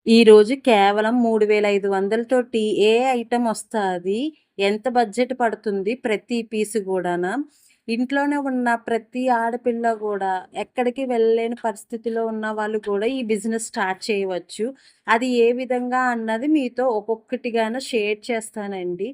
ఈరోజు కేవలం 3,500 తోటి ఏ ఐటెమ్ వస్తాది? ఎంత బడ్జెట్ పడుతుంది ప్రతి పీస్ గూడాన? ఇంట్లోనే ఉన్న ప్రతి ఆడపిల్ల గూడా ఎక్కడికి వెళ్ళలేని పరిస్థితిలో ఉన్న వాళ్ళు కూడా ఈ బిజినెస్ స్టార్ట్ చేయవచ్చు. అది ఏ విధంగా అన్నది మీతో ఒక్కొక్కటిగాన షేర్ చేస్తానండి.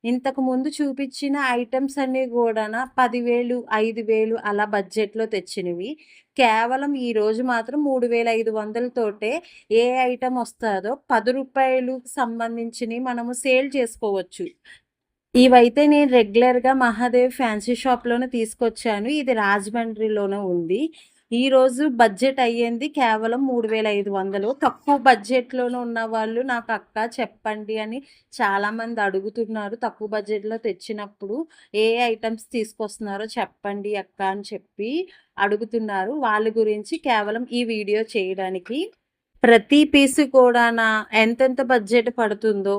ఇంతకుముందు చూపిచ్చిన ఐటెమ్స్ అన్నీ గూడాన 10,000, 5,000 అలా బడ్జెట్‌లో తెచ్చినవి. కేవలం ఈరోజు మాత్రం 3,500 తోటే ఏ ఐటెమ్ వస్తాదో రూ. 10 సంబంధించినయి మనము సేల్ చేసుకోవచ్చు. ఇవైతే నేను రెగ్యులర్‌గా మహాదేవ్ ఫ్యాన్సీ షాప్‌లోనే తీసుకొచ్చాను. ఇది రాజమండ్రిలోనే ఉంది. ఈరోజు బడ్జెట్ అయ్యింది కేవలం 3,500. తక్కువ బడ్జెట్‌లోనే ఉన్నవాళ్ళు నాకు అక్క చెప్పండి అని చాలామంది అడుగుతున్నారు. తక్కువ బడ్జెట్‌లో తెచ్చినప్పుడు ఏ ఐటెమ్స్ తీసుకొస్తున్నారో చెప్పండి అక్క అని చెప్పి అడుగుతున్నారు. వాళ్ళ గురించి కేవలం ఈ వీడియో చేయడానికి. ప్రతి పీసు కూడానా ఎంతెంత బడ్జెట్ పడుతుందో,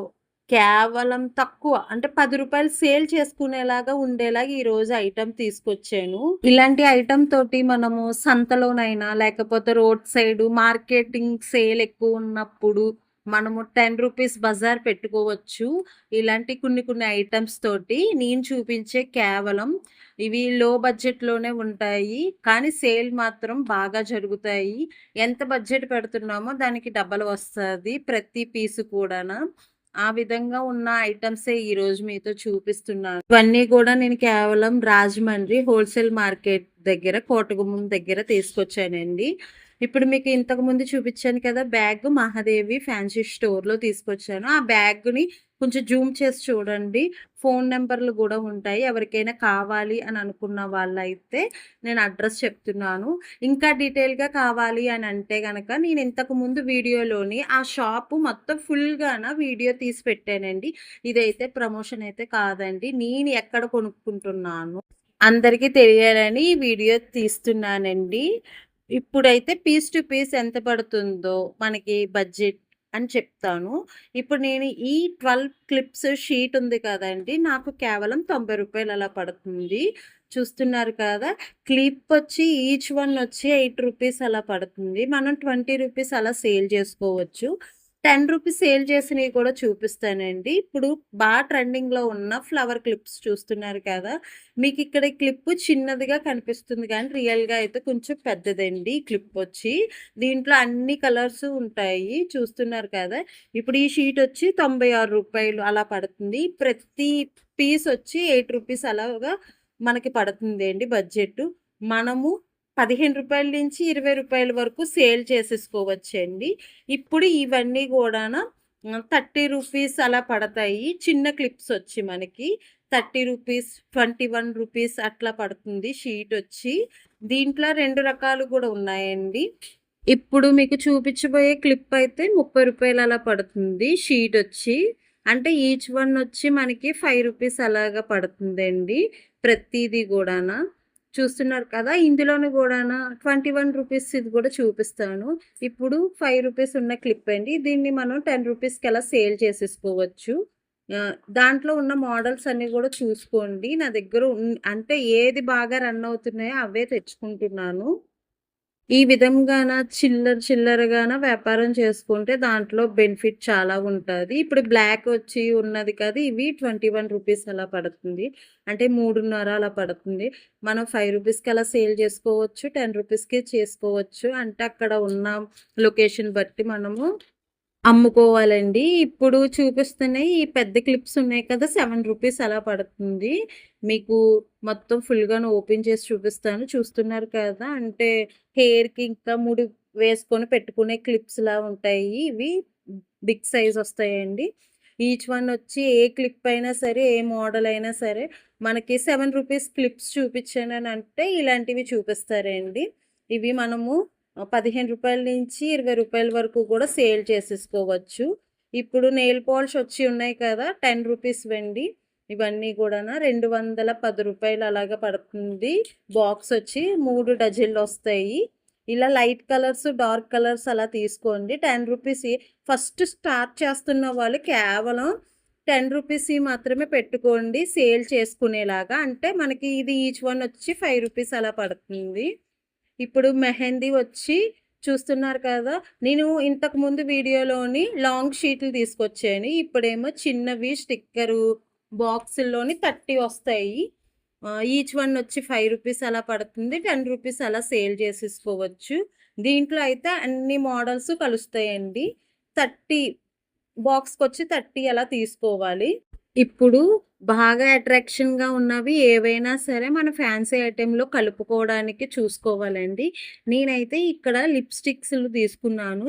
కేవలం తక్కువ అంటే రూ. 10 సేల్ చేసుకునేలాగా ఉండేలాగా ఈరోజు ఐటెమ్ తీసుకొచ్చాను. ఇలాంటి ఐటెమ్ తోటి మనము సంతలోనైనా, లేకపోతే రోడ్ సైడు మార్కెటింగ్ సేల్ ఎక్కువున్నప్పుడు మనము రూ. 10 బజార్ పెట్టుకోవచ్చు. ఇలాంటి కొన్ని కొన్ని ఐటెమ్స్ తోటి నేను చూపించే కేవలం ఇవి లో బడ్జెట్‌లోనే ఉంటాయి. కానీ సేల్ మాత్రం బాగా జరుగుతాయి. ఎంత బడ్జెట్ పెడుతున్నామో దానికి డబల్ వస్తది ప్రతి పీసు కూడాన. ఆ విధంగా ఉన్న ఐటెమ్సే ఈరోజు మీతో చూపిస్తున్నాను. ఇవన్నీ గూడా నేను కేవలం రాజమండ్రి హోల్‌సేల్ మార్కెట్ దగ్గర కోటగుమ్మం దగ్గర తీసుకొచ్చానండి. ఇప్పుడు మీకు ఇంతకుముందు చూపిచ్చాను కదా! బ్యాగ్ మహాదేవి ఫ్యాన్సీ స్టోర్‌లో తీసుకొచ్చాను. ఆ బ్యాగ్‌ని కొంచెం జూమ్ చేసి చూడండి. ఫోను నంబర్‌లు గూడా ఉంటాయి. ఎవరికైనా కావాలి అని అనుకున్న వాళ్ళైతే నేను అడ్రస్ చెప్తున్నాను. ఇంకా డీటెయిల్‌గా కావాలి అని అంటే గనక నేను ఇంతకుముందు వీడియోలోని ఆ షాపు మొత్తం ఫుల్‌గాన వీడియో తీసి పెట్టానండి. ఇదైతే ప్రమోషన్ అయితే కాదండి. నేను ఎక్కడ కొనుక్కుంటున్నాను అందరికీ తెలియాలని ఈ వీడియో తీస్తున్నానండి. ఇప్పుడైతే పీస్ టు పీస్ ఎంత పడుతుందో మనకి బడ్జెట్ అని చెప్తాను. ఇప్పుడు నేను ఈ 12 క్లిప్స్ షీట్ ఉంది కదండీ! నాకు కేవలం రూ. 90 అలా పడుతుంది. చూస్తున్నారు కదా! క్లిప్ వచ్చి ఈచ్ వన్ వచ్చి రూ. 8 అలా పడుతుంది. మనం రూ. 20 అలా సేల్ చేసుకోవచ్చు. రూ. 10 సేల్ చేసినవి కూడా చూపిస్తానండి. ఇప్పుడు ట్రెండింగ్‌లో ఉన్న ఫ్లవర్ క్లిప్స్ చూస్తున్నారు కదా! మీకిక్కడ ఈ క్లిప్ చిన్నదిగా కనిపిస్తుంది గానీ, రియల్‌గా అయితే కొంచెం పెద్దదండి ఈ క్లిప్పొచ్చి. దీంట్లో అన్ని కలర్స్ ఉంటాయి. చూస్తున్నారు కదా! ఇప్పుడు ఈ షీటొచ్చి రూ. 96 అలా పడుతుంది. ప్రతి పీసొచ్చి రూ. 8 అలాగా మనకి పడుతుందండి బడ్జెట్టు. మనము రూ. 15 నుంచి రూ. 20 వరకు సేల్ చేసేసుకోవచ్చండి. ఇప్పుడు ఇవన్నీ గూడాన 30 అలా పడతాయి. చిన్న క్లిప్సొచ్చి మనకి. రూ. 30, రూ. 21 అట్లా పడుతుంది షీటొచ్చి. దీంట్లో 2 రకాలు గూడా ఉన్నాయండి. ఇప్పుడు మీకు చూపించబోయే క్లిప్ అయితే రూ. 30 అలా పడుతుంది షీటొచ్చి. అంటే ఈచ్ వన్ వచ్చి మనకి రూ. 5 అలాగా పడుతుందండి. ప్రతీది గూడాన. చూస్తున్నారు కదా! ఇందులోను గూడాన రూ. 21 ఇది గూడా చూపిస్తాను. ఇప్పుడు రూ. 5 ఉన్న క్లిప్ అండి. దీన్ని మనం రూ. 10కి అలా సేల్ చేసేసుకోవచ్చు. దాంట్లో ఉన్న మోడల్స్ అన్నీ గూడా చూసుకోండి. నా దగ్గర అంటే ఏది బాగా రన్ అవుతున్నాయో అవే తెచ్చుకుంటున్నాను. ఈ విధంగాన చిల్లరగాన వ్యాపారం చేసుకుంటే దాంట్లో బెనిఫిట్ చాలా ఉంటది. ఇప్పుడు బ్లాక్ వచ్చి ఉన్నది కదా! ఇవి రూ. 21 అలా పడుతుంది. అంటే 3.5 అలా పడుతుంది. మనం రూ. 5కి అలా సేల్ చేసుకోవచ్చు. రూ. 10కి చేసుకోవచ్చు. అంటే అక్కడ ఉన్న లొకేషన్ బట్టి మనము అమ్ముకోవాలండి. ఇప్పుడు చూపిస్తున్నయి ఈ పెద్ద క్లిప్స్ ఉన్నాయి కదా! రూ. 7 అలా పడుతుంది. మీకు మొత్తం ఫుల్‌గాను ఓపెన్ చేసి చూపిస్తాను. చూస్తున్నారు కదా! అంటే హెయిర్‌కి ఇంకా ముడి వేసుకొని పెట్టుకునే క్లిప్స్‌లా ఉంటాయి. ఇవి బిగ్ సైజ్ వస్తాయండి. ఈచ్ వన్ వచ్చి ఏ క్లిప్ అయినా సరే, ఏ మోడల్ అయినా సరే మనకి రూ. 7 క్లిప్స్ చూపించాననంటే ఇలాంటివి చూపిస్తారండి. ఇవి మనము 15 నుంచి రూ. 20 వరకు కూడా సేల్ చేసేసుకోవచ్చు. ఇప్పుడు నెయిల్ పాలిష్ వచ్చి ఉన్నాయి కదా! రూ. 10 వెండి. ఇవన్నీ కూడాను రూ. 210 అలాగా పడుతుంది. బాక్స్ వచ్చి 3 డజన్‌లొస్తాయి. ఇలా లైట్ కలర్స్, డార్క్ కలర్స్ అలా తీసుకోండి. రూ. 10 ఫస్ట్ స్టార్ట్ చేస్తున్న వాళ్ళు కేవలం రూ. 10 మాత్రమే పెట్టుకోండి సేల్ చేసుకునేలాగా. అంటే మనకి ఇది ఈచ్ వన్ వచ్చి రూ. 5 అలా పడుతుంది. ఇప్పుడు మెహందీ వచ్చి చూస్తున్నారు కదా! నేను ఇంతకుముందు వీడియోలోని లాంగ్ షీట్లు తీసుకొచ్చాను. ఇప్పుడేమో చిన్నవి స్టిక్కరు బాక్సుల్లోని 30 వస్తాయి. ఈచ్ వన్ వచ్చి రూ. 5 అలా పడుతుంది. రూ. 10 అలా సేల్ చేసేసుకోవచ్చు. దీంట్లో అయితే అన్ని మోడల్స్ కలుస్తాయండి. 30 బాక్స్‌కొచ్చి 30 అలా తీసుకోవాలి. ఇప్పుడు బాగా అట్రాక్షన్‌గా ఉన్నవి ఏవైనా సరే మన ఫ్యాన్సీ ఐటెమ్‌లో కలుపుకోవడానికి చూసుకోవాలండి. నేనైతే ఇక్కడ లిప్‌స్టిక్స్‌లు తీసుకున్నాను.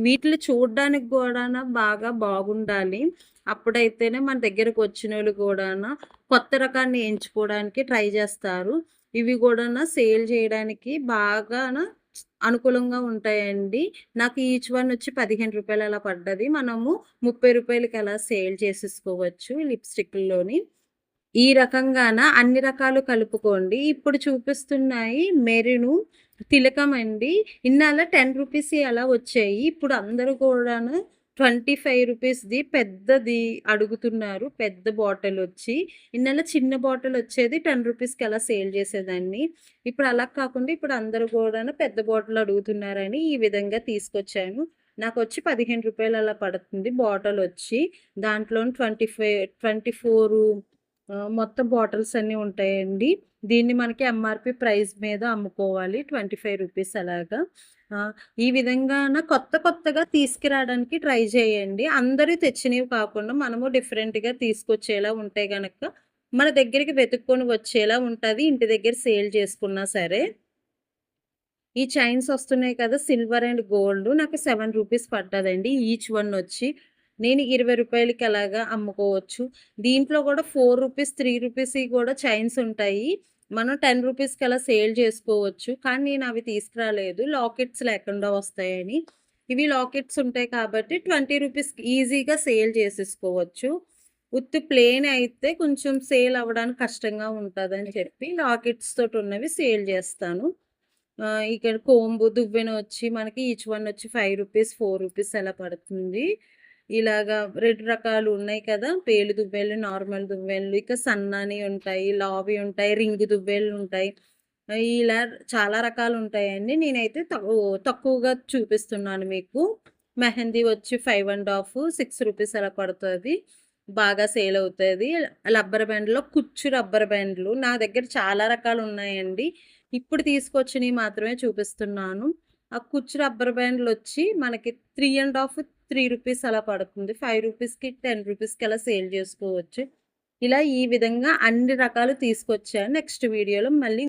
వీటిని చూడ్డానికి గూడాను బాగా బాగుండాలి. అప్పుడైతేనే మన దగ్గరకొచ్చినోళ్ళు గూడాను కొత్త రకాన్ని ఎంచుకోవడానికి ట్రై జేస్తారు. ఇవి గూడాను సేల్ జేయడానికి బాగాను అనుకూలంగా ఉంటాయండి. నాకు ఈచ్ వన్ వచ్చి రూ. 15 అలా పడ్డది. మనము రూ. 30కి అలా సేల్ చేసేసుకోవచ్చు లిప్‌స్టిక్‌ల్లోని. ఈ రకంగాన అన్ని రకాలు కలుపుకోండి. ఇప్పుడు చూపిస్తున్నాయి మెరూను, తిలకం అండి. ఇన్నాళ్ళ రూ. 10 అలా వచ్చాయి. ఇప్పుడు అందరూ కూడాను రూ. 25ది పెద్దది అడుగుతున్నారు. పెద్ద బాటిలొచ్చి. ఇన్నాళ్ళ చిన్న బాటిలొచ్చేది రూ. 10కి అలా సేల్ చేసేదాన్ని. ఇప్పుడు అలా కాకుండా ఇప్పుడు అందరూ కూడాను పెద్ద బాటిల్ అడుగుతున్నారని ఈ విధంగా తీసుకొచ్చాను. నాకొచ్చి రూ. 15 అలా పడుతుంది బాటిలొచ్చి. దాంట్లోని 24 మొత్తం బాటిల్స్ అన్నీ ఉంటాయండి. దీన్ని మనకి ఎంఆర్‌పీ ప్రైస్ మీద అమ్ముకోవాలి. రూ. 25 అలాగా. ఈ విధంగాన కొత్తగా తీసుకురావడానికి ట్రై చేయండి. అందరూ తెచ్చినవి కాకుండా మనము డిఫరెంట్‌గా తీసుకొచ్చేలా ఉంటే గనక మన దగ్గరికి వెతుక్కొని వచ్చేలా ఉంటది. ఇంటి దగ్గర సేల్ చేసుకున్నా సరే. ఈ చైన్స్ వస్తున్నాయి కదా! సిల్వర్ అండ్ గోల్డ్ నాకు రూ. 7 పడ్డదండి. ఈచ్ వన్ వచ్చి. నేను రూ. 20కి అలాగా అమ్ముకోవచ్చు. దీంట్లో కూడా రూ. 4, రూ. 3 కూడా చైన్స్ ఉంటాయి. మనం రూ. 10కి అలా సేల్ చేసుకోవచ్చు. కానీ నేను అవి తీసుకురాలేదు. లాకెట్స్ లేకుండా వస్తాయని. ఇవి లాకెట్స్ ఉంటాయి కాబట్టి రూ. 20కి ఈజీగా సేల్ చేసేసుకోవచ్చు. ఉత్తి ప్లెయిన్ అయితే కొంచెం సేల్ అవ్వడానికి కష్టంగా ఉంటదని చెప్పి లాకెట్స్ తోటి ఉన్నవి సేల్ చేస్తాను. ఇక్కడ కోంబు దువ్వెన వచ్చి మనకి ఈచ్ వన్ వచ్చి రూ. 5, రూ. 4 అలా పడుతుంది. ఇలాగా 2 రకాలు ఉన్నాయి కదా! పేలు దువ్వెలు, నార్మల్ దువ్వెనలు, ఇక సన్నని ఉంటాయి, లావువి ఉంటాయి, రింగ్ దువ్వెనలు ఉంటాయి. ఇలా చాలా రకాలు ఉంటాయండి. నేనైతే తక్కువగా చూపిస్తున్నాను మీకు. మెహందీ వచ్చి 5 రూపీస్ అలా పడుతది. బాగా సేల్ అవుతది. రబ్బర్ బ్యాండ్‌లో కుచ్చు రబ్బర్ బ్యాండ్‌లు నా దగ్గర చాలా రకాలు ఉన్నాయండి. ఇప్పుడు తీసుకొచ్చినవి మాత్రమే చూపిస్తున్నాను. ఆ కుచ్చు రబ్బర్ బ్యాండ్‌లొచ్చి మనకి 3 అలా పడుతుంది. రూ. 5కి, రూ. 10కి అలా సేల్ చేసుకోవచ్చు. ఇలా ఈ విధంగా అన్ని రకాలు తీసుకొచ్చాను. నెక్స్ట్ వీడియోలో మళ్ళీ